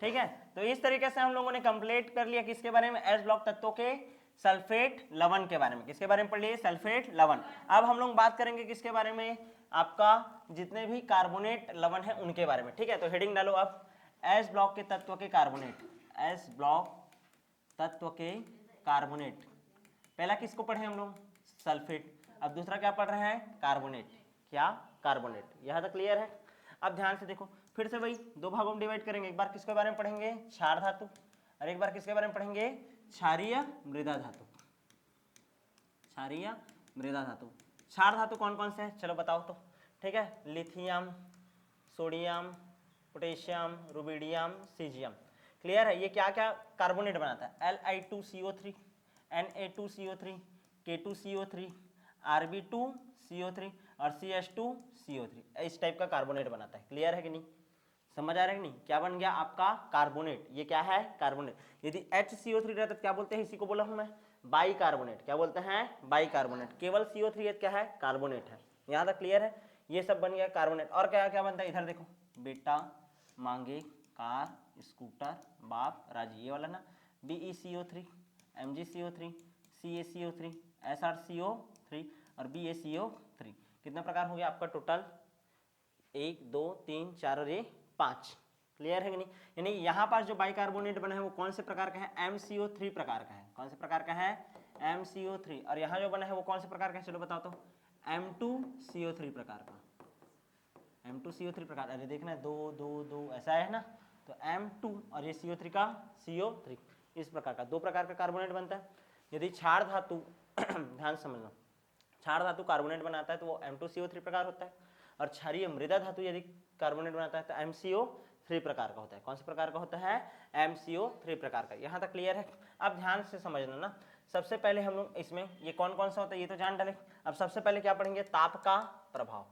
ठीक है, तो इस तरीके से हम लोगों ने कंप्लीट कर लिया किसके बारे में, एस ब्लॉक तत्वों के सल्फेट लवण के बारे में। किसके बारे में पढ़ लिए, सल्फेट लवण। अब हम लोग बात करेंगे किसके बारे में, आपका जितने भी कार्बोनेट लवण है उनके बारे में। ठीक है, तो हेडिंग डालो अब, एस ब्लॉक के तत्व के कार्बोनेट, एस ब्लॉक तत्व के कार्बोनेट। पहला किसको पढ़े हम लोग, सल्फेट। अब दूसरा क्या पढ़ रहे हैं, कार्बोनेट। क्या, कार्बोनेट। यहां तक क्लियर है। अब ध्यान से देखो, फिर से वही दो भागों में डिवाइड करेंगे। एक बार किसके बारे में पढ़ेंगे, क्षार धातु, और एक बार किसके बारे में पढ़ेंगे, क्षारीय मृदा धातु। क्षारीय मृदा धातु। क्षार धातु कौन कौन से हैं, चलो बताओ तो। ठीक है, lithium, sodium, potassium, rubidium, caesium. Clear है। ये क्या क्या कार्बोनेट बनाता है, Li2CO3, Na2CO3, K2CO3, Rb2CO3 और CH2CO3। इस टाइप का कार्बोनेट बनाता है। क्लियर है कि नहीं, समझ आ रहा है कि नहीं। क्या बन गया आपका कार्बोनेट, ये क्या है, कार्बोनेट। यदि HCO3 रहता तो क्या बोलते हैं, इसी को बोला हूं मैं, बाई कार्बोनेट। क्या बोलते हैं, बाई कार्बोनेट। केवल CO3 क्या है, कार्बोनेट है। यहां तक क्लियर है। ये सब बन गया कार्बोनेट। और क्या क्या बनता है, इधर देखो, बेटा, मांगे, कार, स्कूटर, बाप, राजी, ये वाला ना, BeCO3, MgCO3, CaCO3, SrCO3 और BaCO3। कितना प्रकार हो गया आपका टोटल, 1 2 3 4 और ये 5। क्लियर है कि नहीं। यानी यहाँ पर जो बाइकार्बोनेट बना है वो कौन से प्रकार का है, MCO3 प्रकार का है। कौन से प्रकार का है, MCO3। और यहाँ जो बना है वो कौन से प्रकार का है, चलो बताओ तो, M2CO3 प्रकार का। M2CO3 प्रकार, अरे देखना है 2 2 2 ऐसा है ना, तो M2 और ये CO3 का CO3, इस प्रकार का दो प्रकार का कार्बोनेट बनता है। यदि क्षार धातु ध्यान समझना, क्षार धातु कार्बोनेट बनाता है तो वो M2CO3 प्रकार होता है, और क्षारीय मृदा धातु यदि कार्बोनेट बनाता है तो MCO3 प्रकार का होता है। कौन से प्रकार का होता है, MCO3 प्रकार का। यहाँ तक क्लियर है। अब ध्यान से समझना ना, सबसे पहले हम लोग इसमें ये कौन कौन सा होता है ये तो जान डाले। अब सबसे पहले क्या पढ़ेंगे, ताप का प्रभाव।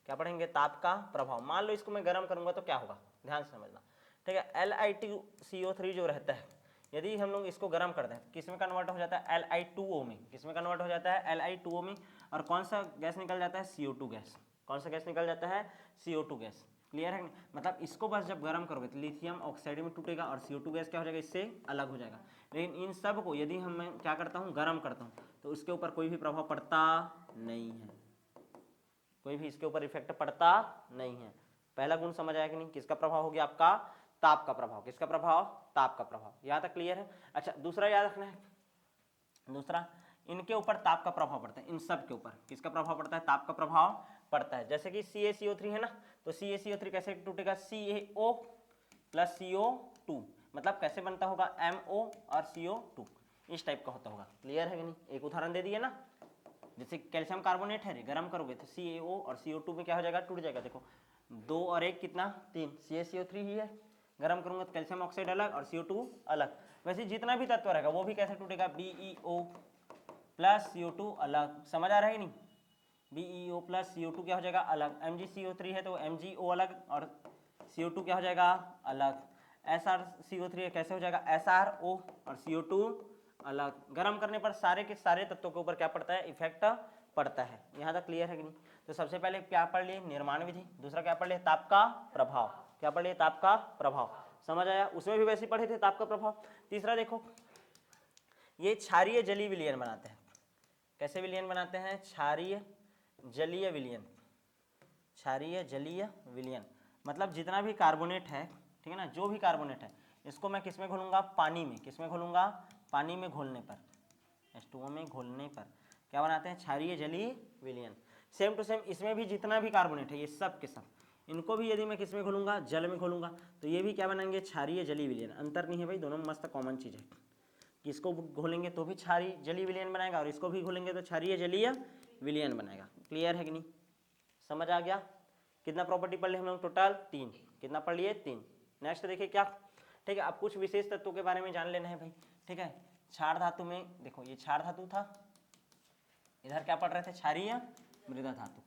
क्या पढ़ेंगे, ताप का प्रभाव। मान लो इसको मैं गर्म करूंगा तो क्या होगा, ध्यान से समझना। ठीक है, Li2CO3 जो रहता है, यदि हम लोग इसको गर्म करते हैं किस में कन्वर्ट हो जाता है, Li2O में। किस में कन्वर्ट हो जाता है, Li2O में। और कौन सा गैस निकल जाता है, CO2 गैस। कौन सा गैस निकल जाता है, CO2 गैस। क्लियर है। मतलब इसको बस जब गर्म करोगे तो लिथियम ऑक्साइड में टूटेगा और CO2 गैस क्या हो जाएगा, इससे अलग हो जाएगा। लेकिन इन सब को यदि हम मैं क्या करता हूँ, गर्म करता हूँ, तो उसके ऊपर कोई भी प्रभाव पड़ता नहीं है, कोई भी इसके ऊपर इफेक्ट पड़ता नहीं है। पहला गुण समझ आया कि नहीं, किसका प्रभाव हो गया आपका, ताप का प्रभाव। किसका प्रभाव, ताप का प्रभाव। यहां तक क्लियर है। अच्छा, दूसरा याद रखना है, दूसरा इनके ऊपर ताप का प्रभाव पड़ता है, इन सब के ऊपर किसका प्रभाव पड़ता है, ताप का प्रभाव पड़ता है। जैसे कि CaCO3 है ना, तो CaCO3 कैसे टूटेगा, CaO प्लस CO2, मतलब कैसे बनता होगा, MO और CO2, इस टाइप का होता होगा। क्लियर है कि नहीं। एक उदाहरण दे दिए ना, जैसे कैल्शियम कार्बोनेट है, गर्म करोगे तो CaO और CO2 में क्या हो जाएगा, टूट जाएगा। देखो 2 और 1 कितना, 3, CaCO3 ही है। गर्म करूंगा तो कैल्शियम ऑक्साइड अलग और CO2 अलग। वैसे जितना भी तत्व रहेगा वो भी कैसे टूटेगा, BeO प्लस CO2 अलग। समझ आ रहा है कि नहीं, BeO प्लस CO2 क्या हो जाएगा, अलग। MgCO3 है तो MgO अलग और CO2 क्या हो जाएगा, अलग। SrCO3 कैसे हो जाएगा, SrO और CO2 अलग। गर्म करने पर सारे के सारे तत्वों के ऊपर क्या पड़ता है, इफेक्ट पड़ता है। यहाँ तक क्लियर है कि नहीं। तो सबसे पहले क्या पढ़ लिए, निर्माण विधि। दूसरा क्या पढ़ लिए, ताप का प्रभाव। क्या पढ़ लिए, ताप का प्रभाव। समझ आया, उसमें भी वैसे पढ़े थे ताप का प्रभाव। तीसरा देखो, ये क्षारीय जलीय विलयन बनाते हैं। कैसे विलयन बनाते हैं, क्षारीय जलीय विलयन। क्षारीय जलीय विलयन मतलब जितना भी कार्बोनेट है, ठीक है ना, जो भी कार्बोनेट है इसको मैं किस में घोलूंगा, पानी में। किस में घोलूंगा, पानी में घोलने पर, H2O में घोलने पर क्या बनाते हैं, क्षारीय जलीय विलयन। सेम टू सेम इसमें भी जितना भी कार्बोनेट है ये सब के सब, इनको भी यदि मैं किस में घोलूंगा, जल में घोलूंगा, तो ये भी क्या बनाएंगे, क्षारीय जलीय विलयन। अंतर नहीं है भाई, दोनों में मस्त कॉमन चीज है कि इसको घोलेंगे तो भी क्षारीय जलीय विलयन बनाएगा और इसको भी घोलेंगे तो क्षारीय जलीय विलयन बनाएगा। क्लियर है कि नहीं, समझ आ गया। कितना प्रॉपर्टी पढ़ लिए हम लोग, टोटल 3। कितना पढ़ लिए, 3। नेक्स्ट देखिए क्या, ठीक है, अब कुछ विशेष तत्वों के बारे में जान लेना है भाई। ठीक है, क्षार धातु में देखो ये क्षार धातु था, इधर क्या पढ़ रहे थे, क्षारीय मृदा धातु।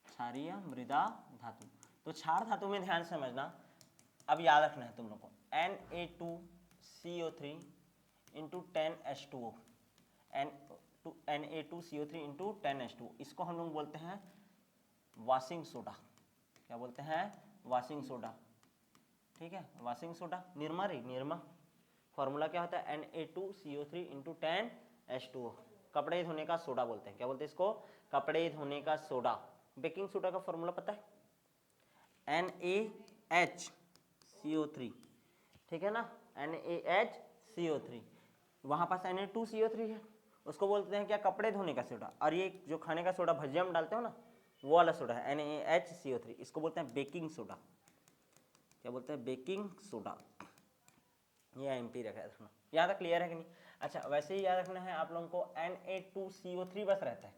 क्षारीय मृदा धातु, तो क्षार धातु में ध्यान समझना, अब याद रखना है तुम लोग को, Na2CO3 into 10H2O, Na2CO3 into 10H2O, इसको हम लोग बोलते हैं वॉशिंग सोडा। क्या बोलते हैं, वॉशिंग सोडा। ठीक है, वॉशिंग सोडा, निरमा रे निरमा। फॉर्मूला क्या होता है Na2CO3 इंटू 10H2O। कपड़े धोने का सोडा बोलते हैं, क्या बोलते हैं इसको? कपड़े धोने का सोडा। बेकिंग सोडा का फॉर्मूला पता है? NaHCO3, ठीक है ना, NaHCO3। वहाँ पास Na2CO3 है, उसको बोलते हैं क्या? कपड़े धोने का सोडा। और ये जो खाने का सोडा भजिया में डालते हो ना, वो वाला सोडा है NaHCO3, इसको बोलते हैं बेकिंग सोडा। क्या बोलते हैं? Baking soda. ये एमपी रखा रखना, यहाँ तक क्लियर है कि नहीं? अच्छा, वैसे ही याद रखना है आप लोगों को Na2CO3 बस रहता है।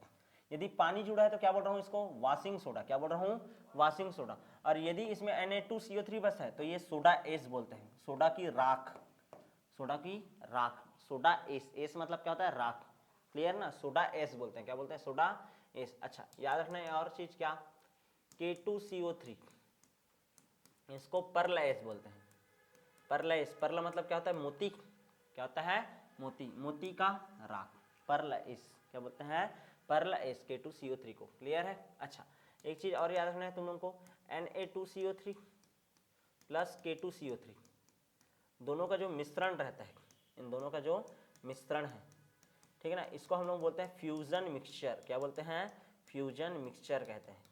यदि पानी जुड़ा है तो क्या बोल रहा हूँ इसको? Washing soda. क्या बोल रहा हूँ? Washing soda. और यदि इसमें Na2CO3 बस है तो ये सोडा एस बोलते हैं, सोडा की राख, सोडा की राख, सोडा एस। एस मतलब क्या होता है? राख। क्लियर ना? सोडा एस बोलते हैं, क्या बोलते हैं? Soda S. अच्छा, याद रखना है और चीज क्या? K2CO3, इसको पर्ल एस बोलते हैं। पर्ल एस, पर्ल मतलब क्या होता है? मोती। क्या होता है? मोती, मोती का राख, पर्ल एस। क्या बोलते हैं? पर्ल एस, K2CO3 को। क्लियर है? अच्छा, एक चीज और याद रखना है तुम लोगों को, Na2CO3 प्लस K2CO3, दोनों का जो मिश्रण रहता है, इन दोनों का जो मिश्रण है, ठीक है ना, इसको हम लोग बोलते हैं फ्यूजन मिक्सचर। क्या बोलते हैं? फ्यूजन मिक्सचर कहते हैं।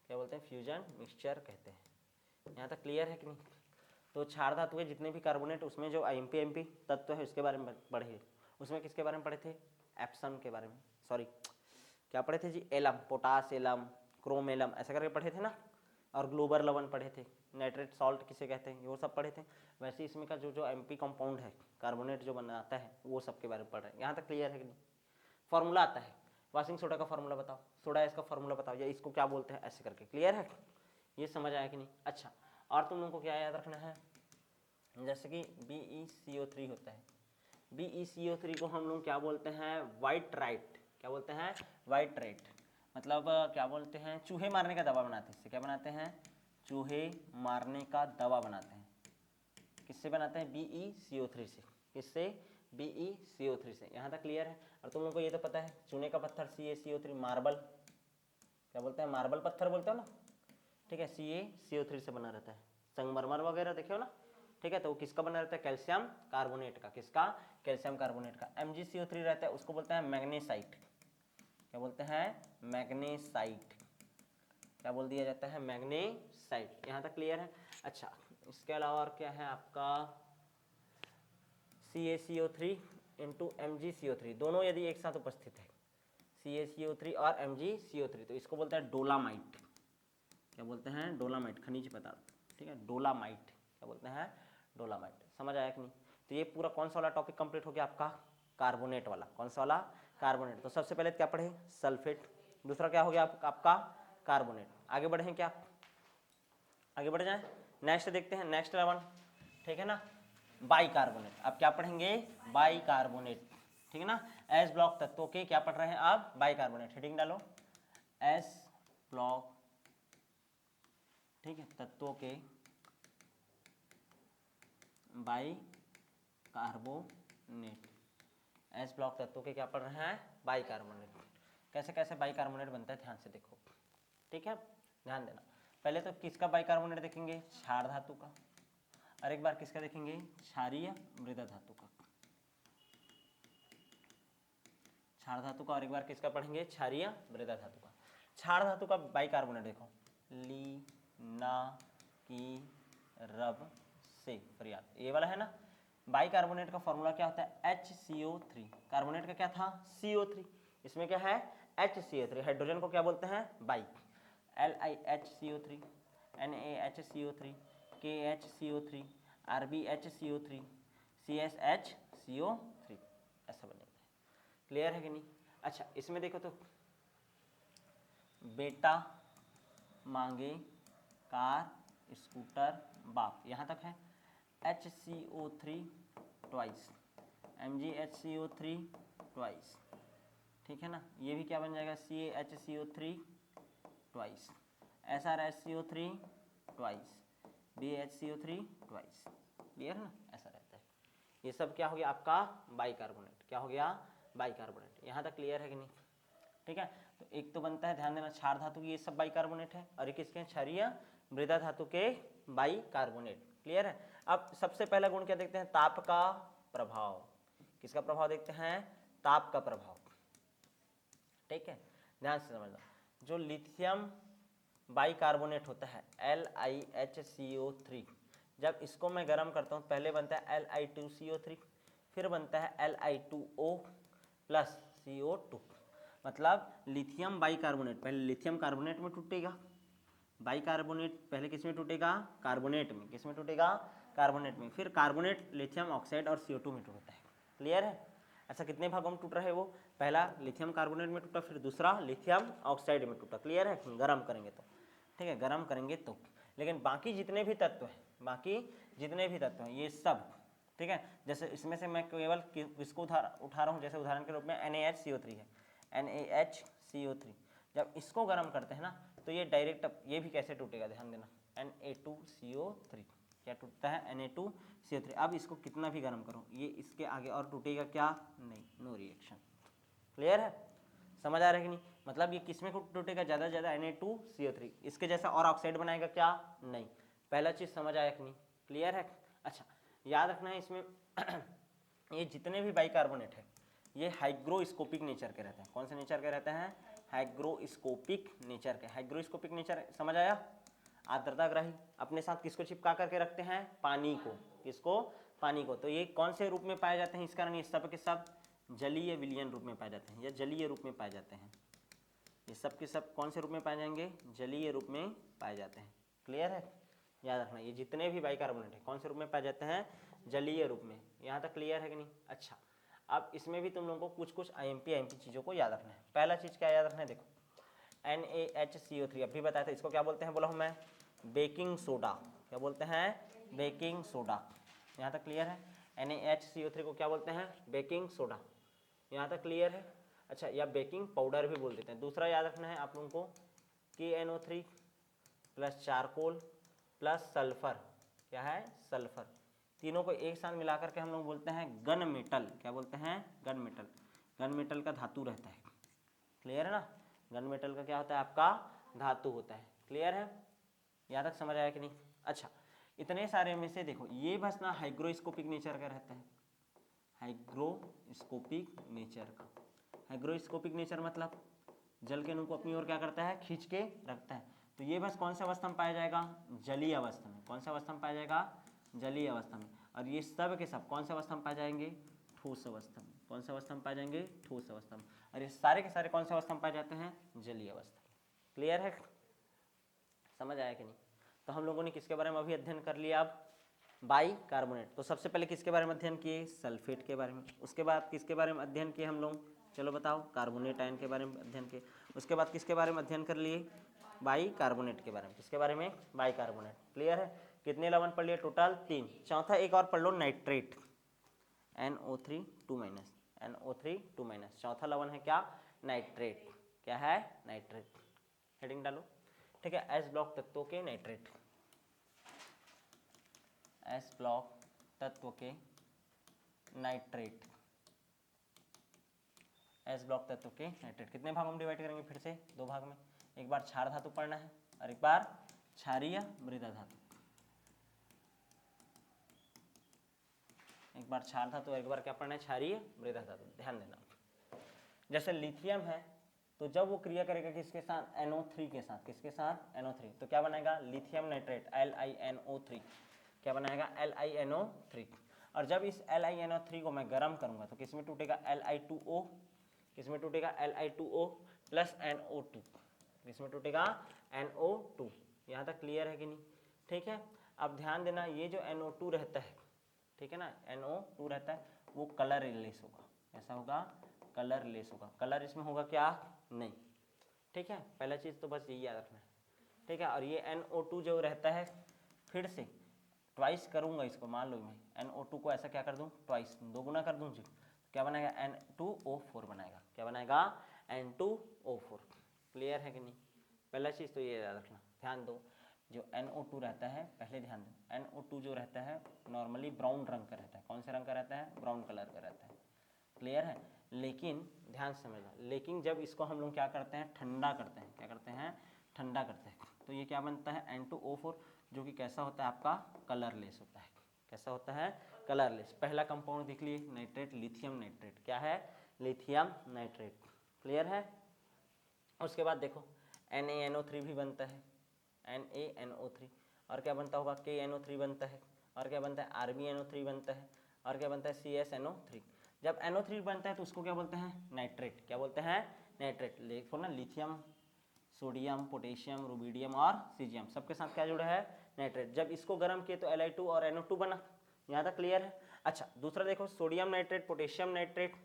क्या बोलते हैं? फ्यूजन मिक्सचर कहते हैं। यहाँ तक क्लियर है कि नहीं? तो क्षार धातु के जितने भी कार्बोनेट, उसमें जो एमपी तत्व है उसके बारे में पढ़े। उसमें किसके बारे में पढ़े थे? एप्सम के बारे में, सॉरी क्या पढ़े थे ji? Alum, potash alum, chrome alum, ऐसा करके पढ़े थे ना। और ग्लोबल लवण पढ़े थे, नाइट्रेट सॉल्ट किसे कहते हैं, वो सब पढ़े थे। वैसे इसमें का जो एमपी कंपाउंड है, कार्बोनेट जो बनाता है, वो सब के बारे में पढ़ रहे हैं। यहाँ तक क्लियर है कि नहीं? फॉर्मूला आता है, वॉशिंग सोडा का फॉर्मूला बताओ, सोडा एस का फॉर्मूला बताओ, या इसको क्या बोलते हैं, ऐसे करके। क्लियर है? ये समझ आया कि नहीं? अच्छा, और तुम लोगों को क्या याद रखना है? जैसे कि BeCO3 होता है, BeCO3 को हम लोग क्या बोलते हैं? White right. क्या बोलते हैं? White right. मतलब क्या बोलते हैं? चूहे मारने का दवा बनाते हैं इससे। क्या बनाते हैं? चूहे मारने का दवा बनाते हैं। किससे बनाते हैं? BeCO3 से। किससे? BeCO3 से। यहाँ तक क्लियर है? और तुम लोग को ये तो पता है, चूने का पत्थर CaCO3, मार्बल, क्या बोलते हैं? मार्बल पत्थर बोलते हो ना, ठीक है, CaCO3 से बना रहता है। संगमरमर वगैरह देखे हो ना, ठीक है, तो वो किसका बना रहता है? कैल्शियम कार्बोनेट का। किसका? कैल्शियम कार्बोनेट का। MgCO3 रहता है, उसको बोलते हैं मैग्नेसाइट। क्या बोलते हैं? मैग्नेसाइट। क्या बोल दिया जाता है? मैग्नेसाइट। यहाँ तक क्लियर है? अच्छा, इसके अलावा और क्या है आपका? CaCO3 इंटू MgCO3, दोनों यदि एक साथ उपस्थित है, CaCO3 और MgCO3, तो इसको बोलते हैं डोलामाइट। क्या बोलते हैं? डोलामाइट, खनिज पदार्थ, ठीक है, डोलामाइट। क्या बोलते हैं? डोलामाइट। समझ आया कि नहीं? तो ये पूरा कौन सा वाला टॉपिक कंप्लीट हो गया आपका? कार्बोनेट वाला। कौन सा वाला? कार्बोनेट। तो सबसे पहले क्या पढ़े? सल्फेट। दूसरा क्या हो गया आपका? कार्बोनेट। आगे बढ़े क्या? आगे बढ़ जाए, नेक्स्ट देखते हैं, नेक्स्ट लेवल, ठीक है ना, बाइकार्बोनेट। अब क्या पढ़ेंगे? बाइकार्बोनेट, ठीक है ना। एस ब्लॉक तत्वों के क्या पढ़ रहे हैं आप? बाइकार्बोनेट। हेडिंग डालो, एस ब्लॉक, ठीक है, तत्वों के बाइकार्बोनेट। एस ब्लॉक तत्वों के क्या पढ़ रहे हैं? बाइकार्बोनेट। कैसे कैसे बाइकार्बोनेट बनता है, ध्यान से देखो, ठीक है, ध्यान देना। पहले तो किसका बाइकार्बोनेट देखेंगे? क्षार धातु का। और एक बार किसका देखेंगे? क्षारीय मृदा धातु का। क्षार धातु का। और एक बार किसका पढ़ेंगे? क्षारीय मृदा धातु का। क्षार धातु का बाइकार्बोनेट देखो, ली ना की रब से फरियाद, ये वाला है ना। बाइकार्बोनेट का फॉर्मूला क्या होता है? HCO3। कार्बोनेट का क्या था? CO3। इसमें क्या है? HCO3। हाइड्रोजन को क्या बोलते हैं? Bike. LiHCO3, NaHCO3, KHCO3, RbHCO3, CSHCO3, ऐसा बनेगा। क्लियर है कि नहीं? अच्छा, इसमें देखो तो, बेटा मांगे कार स्कूटर बाप, यहाँ तक है। HCO3 ट्वाइस, MgHCO3 ट्वाइस, ठीक है ना। ये भी क्या बन जाएगा? CaHCO3 twice, SrHCO3 twice, BHCO3 twice. Clear है ना? ऐसा रहता है। ये सब क्या हो गया आपका? बाइकार्बोनेट। क्या हो गया? बाइकार्बोनेट। यहाँ तक क्लियर है कि नहीं? ठीक है, तो एक तो बनता है, ध्यान देना, क्षार धातु की ये सब बाइकार्बोनेट है, और एक किसके? क्षारीय मृदा धातु के बाई कार्बोनेट। क्लियर है। अब सबसे पहला गुण क्या देखते हैं, ताप का प्रभाव। किसका प्रभाव देखते हैं, ताप का प्रभाव। ठीक है, ध्यान से समझना। जो लिथियम बाइकार्बोनेट होता है LiHCO3, जब इसको मैं गर्म करता हूँ पहले बनता है Li2CO3, फिर बनता है Li2O प्लस CO2। मतलब लिथियम बाइकार्बोनेट पहले लिथियम कार्बोनेट में टूटेगा, बाइकार्बोनेट पहले किस में टूटेगा, कार्बोनेट में। किस में टूटेगा, कार्बोनेट में। फिर कार्बोनेट लिथियम ऑक्साइड और CO2 में टूटता है। क्लियर है। ऐसा कितने भागों में टूट रहा है वो, पहला लिथियम कार्बोनेट में टूटा, फिर दूसरा लिथियम ऑक्साइड में टूटा। क्लियर है, गर्म करेंगे तो। ठीक है, गर्म करेंगे तो। लेकिन बाकी जितने भी तत्व हैं, बाकी जितने भी तत्व हैं ये सब, ठीक है, जैसे इसमें से मैं केवल किसको उठा रहा हूँ, जैसे उदाहरण के रूप में NaHCO3 है, NaHCO3 जब इसको गर्म करते हैं ना तो ये डायरेक्ट, ये भी कैसे टूटेगा ध्यान देना, Na2CO3 क्या टूटता है, Na2CO3। अब इसको कितना भी गर्म करो ये इसके आगे और टूटेगा क्या, नहीं, नो रिएक्शन। क्लियर है, समझ आ रहा है कि नहीं। मतलब ये किस में टूटेगा, ज़्यादा से ज़्यादा Na2CO3, इसके जैसा और ऑक्साइड बनाएगा क्या, नहीं। पहला चीज़ समझ आया कि नहीं, क्लियर है। अच्छा, याद रखना है इसमें ये जितने भी बाइकार्बोनेट है ये हाइग्रोस्कोपिक नेचर के रहते हैं। कौन से नेचर के रहते हैं, हाइग्रोस्कोपिक नेचर के। हाइग्रोस्कोपिक नेचर समझ आया। आर्द्रताग्राही, अपने साथ किसको चिपका करके रखते हैं, पानी को। किसको, पानी को। तो ये कौन से रूप में पाए जाते हैं, इस कारण ये सब के सब जलीय विलयन रूप में पाए जाते हैं या जलीय रूप में पाए जाते हैं। ये सब के सब कौन से रूप में पाए जाएंगे, जलीय रूप में पाए जाते हैं। क्लियर है, याद रखना ये जितने भी बाइकार्बोनेट है कौन से रूप में पाए जाते हैं, जलीय रूप में। यहाँ तक क्लियर है कि नहीं। अच्छा, अब इसमें भी तुम लोगों को कुछ कुछ IMP चीज़ों को याद रखना है। पहला चीज़ क्या याद रखना है, देखो NaHCO3 अभी बताया था, इसको क्या बोलते हैं बोला हूँ मैं, बेकिंग सोडा। क्या बोलते हैं, बेकिंग सोडा। यहाँ तक क्लियर है। NaHCO3 को क्या बोलते हैं, बेकिंग सोडा। यहाँ तक क्लियर है। अच्छा, या बेकिंग पाउडर भी बोल देते हैं। दूसरा याद रखना है आप लोगों को KNO3 plus charcoal plus sulphur. क्या है, सल्फर। तीनों को एक साथ मिलाकर के हम लोग बोलते हैं गन मेटल। क्या बोलते हैं, गन मेटल। गन मेटल का धातु रहता है। क्लियर है ना, गन मेटल का क्या होता है, आपका धातु होता है। क्लियर है, यहाँ तक समझ आया कि नहीं। अच्छा, इतने सारे में से देखो ये बस ना हाइग्रोस्कोपिक नेचर का रहता है, हाइग्रोस्कोपिक नेचर का। हाइग्रोस्कोपिक नेचर मतलब जल के अणु को अपनी ओर क्या करता है, खींच के रखता है। तो ये बस कौन सा अवस्था में पाया जाएगा, जलीय अवस्था में। कौन सा अवस्था में पाया जाएगा, जलीय अवस्था में। और ये सब के सब कौन सा अवस्था में पाए जाएंगे, ठोस अवस्था में। कौन सा अवस्था में पाए जाएंगे, ठोस अवस्था में। और ये सारे के सारे कौन सा अवस्था में पाए जाते हैं, जलीय अवस्था में। क्लियर है, समझ आया कि नहीं। तो हम लोगों ने किसके बारे में अभी अध्ययन कर लिया, अब बाइकार्बोनेट। तो सबसे पहले किसके बारे में अध्ययन किए, सल्फेट के बारे में। उसके बाद किसके बारे में अध्ययन किए हम लोग, चलो बताओ, कार्बोनेट आयन के बारे में अध्ययन किए। उसके बाद किसके बारे में अध्ययन कर लिए, बाइकार्बोनेट के बारे में। किसके बारे में, बाइकार्बोनेट। क्लियर है, कितने लवण पढ़ लिए टोटल, 3। चौथा एक और पढ़ लो, नाइट्रेट, NO3 2-, NO3 2-। चौथा लवण है क्या, नाइट्रेट। क्या है, नाइट्रेट। हेडिंग डालो, ठीक है। एस ब्लॉक तत्वों के नाइट्रेट, एस ब्लॉक तत्व के नाइट्रेट, एस ब्लॉक तत्व के नाइट्रेट। कितने भागों में डिवाइड करेंगे, फिर से 2 भाग में। एक बार क्षार धातु पढ़ना है और एक बार क्षारीय मृदा धातु। एक बार क्षार धातु और एक बार क्या पढ़ना है, क्षारीय मृदा धातु। ध्यान देना, जैसे लिथियम है तो जब वो क्रिया करेगा किसके साथ, NO3 के साथ। किसके साथ, NO3। तो क्या बनाएगा, लिथियम नाइट्रेट, LiNO3। क्या बनाएगा, LiNO3। और जब इस LiNO3 को मैं गर्म करूंगा तो किस में टूटेगा, Li2O। किस में टूटेगा, Li2O प्लस NO2। किस में टूटेगा, NO2। यहाँ तक क्लियर है कि नहीं, ठीक है। अब ध्यान देना, ये जो NO2 रहता है, ठीक है ना, NO2 रहता है, वो कलरलेस होगा। ऐसा होगा, कलरलेस होगा। कलर इसमें होगा क्या, नहीं। ठीक है, पहला चीज़ तो बस यही याद रखना है, ठीक है। और ये NO2 जो रहता है, फिर से ट्वाइस करूंगा इसको, मान लो मैं NO2 को ऐसा क्या कर दूं, ट्वाइस, 2 गुना कर दूं जी, क्या बनाएगा, N2O4 बनाएगा। क्या बनाएगा, N2O4। क्लियर है कि नहीं। पहला चीज़ तो ये याद रखना, ध्यान दो, जो NO2 रहता है, पहले ध्यान दो, NO2 जो रहता है नॉर्मली ब्राउन रंग का रहता है। कौन से रंग का रहता है, ब्राउन कलर का रहता है। क्लियर है, लेकिन ध्यान से समझना, लेकिन जब इसको हम लोग क्या करते हैं, ठंडा करते हैं। क्या करते हैं, ठंडा करते हैं, तो ये क्या बनता है, N2O4। जो कि कैसा होता है आपका कलरलेस होता है। कैसा होता है कलरलेस। पहला कंपाउंड देख लिए नाइट्रेट, लिथियम नाइट्रेट। क्या है लिथियम नाइट्रेट। क्लियर है। उसके बाद देखो NaNO3 भी बनता है, NaNO3। और क्या बनता होगा KNO3 बनता है। और क्या बनता है RbNO3 बनता है। और क्या बनता है CsNO3। जब NO3 बनता है तो उसको क्या बोलते हैं नाइट्रेट। क्या बोलते हैं नाइट्रेट। देखो ना लिथियम, सोडियम, पोटेशियम, रुबिडियम और सीजियम सबके साथ क्या जुड़ा है नाइट्रेट। जब इसको गर्म किए तो Li2 और NO2 बना। यहाँ तक क्लियर है। अच्छा दूसरा देखो सोडियम नाइट्रेट, पोटेशियम नाइट्रेट,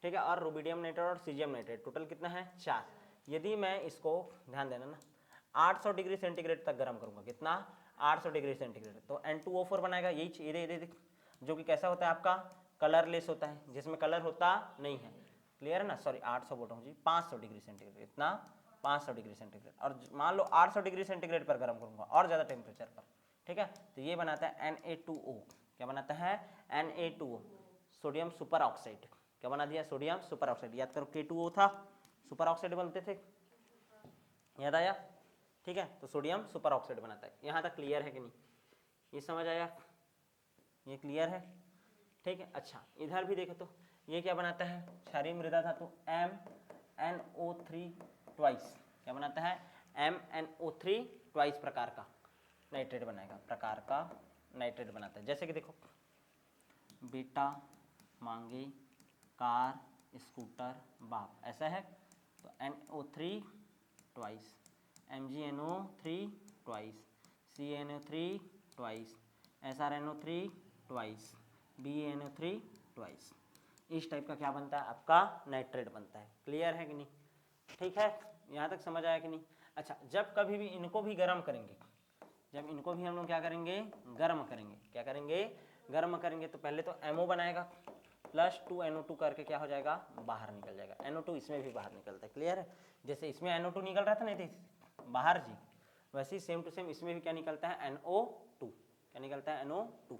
ठीक है, और रुबिडियम नाइट्रेट और सीजियम नाइट्रेट। टोटल कितना है 4। यदि मैं इसको ध्यान देना ना 800 डिग्री सेंटीग्रेड तक गर्म करूंगा, कितना 800 डिग्री सेंटीग्रेड, तो N2O4 बनाएगा। यही चीज जो कि कैसा होता है आपका कलरलेस होता है, जिसमें कलर होता नहीं है। क्लियर है ना। सॉरी 800 बोल रहा हूँ जी, 500 डिग्री सेंटीग्रेड। इतना 500 डिग्री सेंटीग्रेड। और मान लो 800 डिग्री सेंटीग्रेड पर गर्म करूंगा और ज़्यादा टेम्परेचर पर, ठीक है, तो ये बनाता है Na2O। क्या बनाता है Na2O, सोडियम सुपर ऑक्साइड। क्या बना दिया सोडियम सुपर ऑक्साइड। याद करो K2O था, सुपर ऑक्साइड बनते थे, याद आया, ठीक है, तो सोडियम सुपर ऑक्साइड बनाता है। यहाँ तक क्लियर है कि नहीं, ये समझ आया, ये क्लियर है, ठीक है। अच्छा इधर भी देखो तो ये क्या बनाता है क्षारीय मृदा धातु MnO3 ट्वाइस। क्या बनाता है MnO3 ट्वाइस प्रकार का नाइट्रेट बनाएगा, प्रकार का नाइट्रेट बनाता है। जैसे कि देखो बेटा, मांगी, कार, स्कूटर, बाप, ऐसा है। तो NO3 twice, MgNO3 twice, CnO3 twice, SrNO3 twice, BaNO3 twice. इस टाइप का क्या बनता है आपका नाइट्रेट बनता है। क्लियर है कि नहीं, ठीक है, यहाँ तक समझ आया कि नहीं। अच्छा जब कभी भी इनको भी गर्म करेंगे, जब इनको भी हम लोग क्या करेंगे गर्म करेंगे, क्या करेंगे गर्म करेंगे, तो पहले तो MO बनाएगा +2 NO2 करके क्या हो जाएगा बाहर निकल जाएगा। NO2 इसमें भी बाहर निकलता है। क्लियर है। जैसे इसमें NO2 निकल रहा था नहीं थी बाहर जी, वैसे ही सेम टू सेम इसमें भी क्या निकलता है NO2। क्या निकलता है NO2।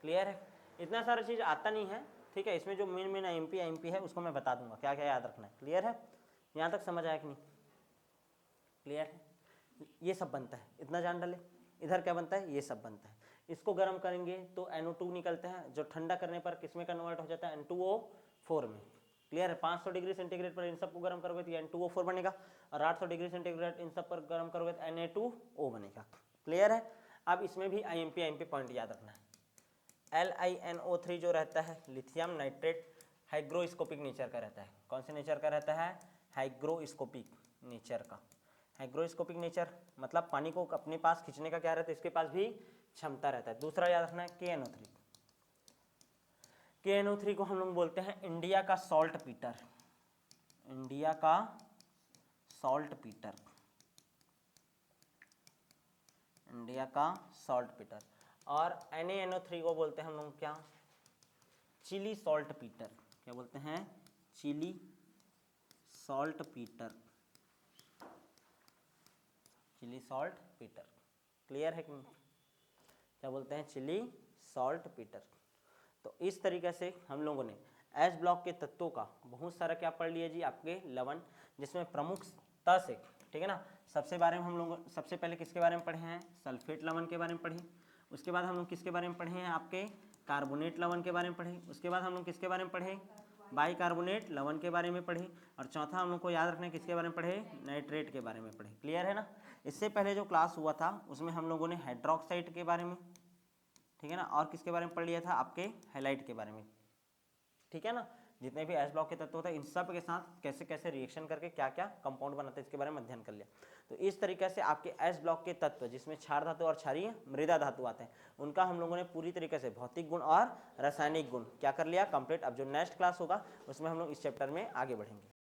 क्लियर है। इतना सारा चीज़ आता नहीं है, ठीक है, इसमें जो मेन IMP है उसको मैं बता दूंगा क्या क्या याद रखना है। क्लियर है, यहाँ तक समझ आया कि नहीं, क्लियर है। ये सब बनता है, इतना जान डाले। इधर क्या बनता है ये सब बनता है। इसको गर्म करेंगे तो NO2 निकलता है, जो ठंडा करने पर किसमें कन्वर्ट हो जाता है N2O4 में। क्लियर है। 500 डिग्री सेंटीग्रेड पर इन सबको गर्म करोगे तो N2O4 बनेगा, और 800 डिग्री सेंटीग्रेड इन सब पर गर्म करोगे तो Na2O बनेगा। क्लियर है। अब इसमें भी IMP पॉइंट याद रखना है। LiNO3 जो रहता है लिथियम नाइट्रेट हाइग्रोस्कोपिक नेचर का रहता है। कौन से नेचर का रहता है हाइग्रोस्कोपिक नेचर का। हाइग्रोस्कोपिक नेचर मतलब पानी को अपने पास खींचने का क्या रहता है, इसके पास भी क्षमता रहता है। दूसरा याद रखना है KNO3। KNO3 को हम लोग बोलते हैं इंडिया का सॉल्ट पीटर। इंडिया का सॉल्ट पीटर, इंडिया का सॉल्ट पीटर। और NaNO3 को बोलते हैं हम लोग क्या चिली सॉल्ट पीटर। क्या बोलते हैं Chile saltpetre, Chile saltpetre. Clear है कि नहीं, क्या बोलते हैं चिली सॉल्ट पीटर। तो इस तरीके से हम लोगों ने एस ब्लॉक के तत्वों का बहुत सारा क्या पढ़ लिया जी आपके लवण, जिसमें प्रमुखता से, ठीक है ना, सबसे पहले किसके बारे में पढ़े हैं सल्फेट लवण के बारे में पढ़े। उसके बाद हम लोग किसके बारे में पढ़े हैं आपके कार्बोनेट लवण के बारे में पढ़े। उसके बाद हम लोग किसके बारे में पढ़े बाइकार्बोनेट लवण के बारे में पढ़े। और चौथा हम लोग को याद रखना है किसके बारे में पढ़े नाइट्रेट के बारे में पढ़े। क्लियर है ना। इससे पहले जो क्लास हुआ था उसमें हम लोगों ने हाइड्रोक्साइड के बारे में, ठीक है ना, और किसके बारे में पढ़ लिया था आपके हैलाइड के बारे में, ठीक है ना। जितने भी एस ब्लॉक के तत्व होते हैं इन सब के साथ कैसे कैसे रिएक्शन करके क्या क्या कंपाउंड बनाते हैं इसके बारे में अध्ययन कर लिया। तो इस तरीके से आपके एस ब्लॉक के तत्व जिसमें क्षार धातु और क्षारीय मृदा धातु आते हैं उनका हम लोगों ने पूरी तरीके से भौतिक गुण और रासायनिक गुण क्या कर लिया कंप्लीट। अब जो नेक्स्ट क्लास होगा उसमें हम लोग इस चैप्टर में आगे बढ़ेंगे।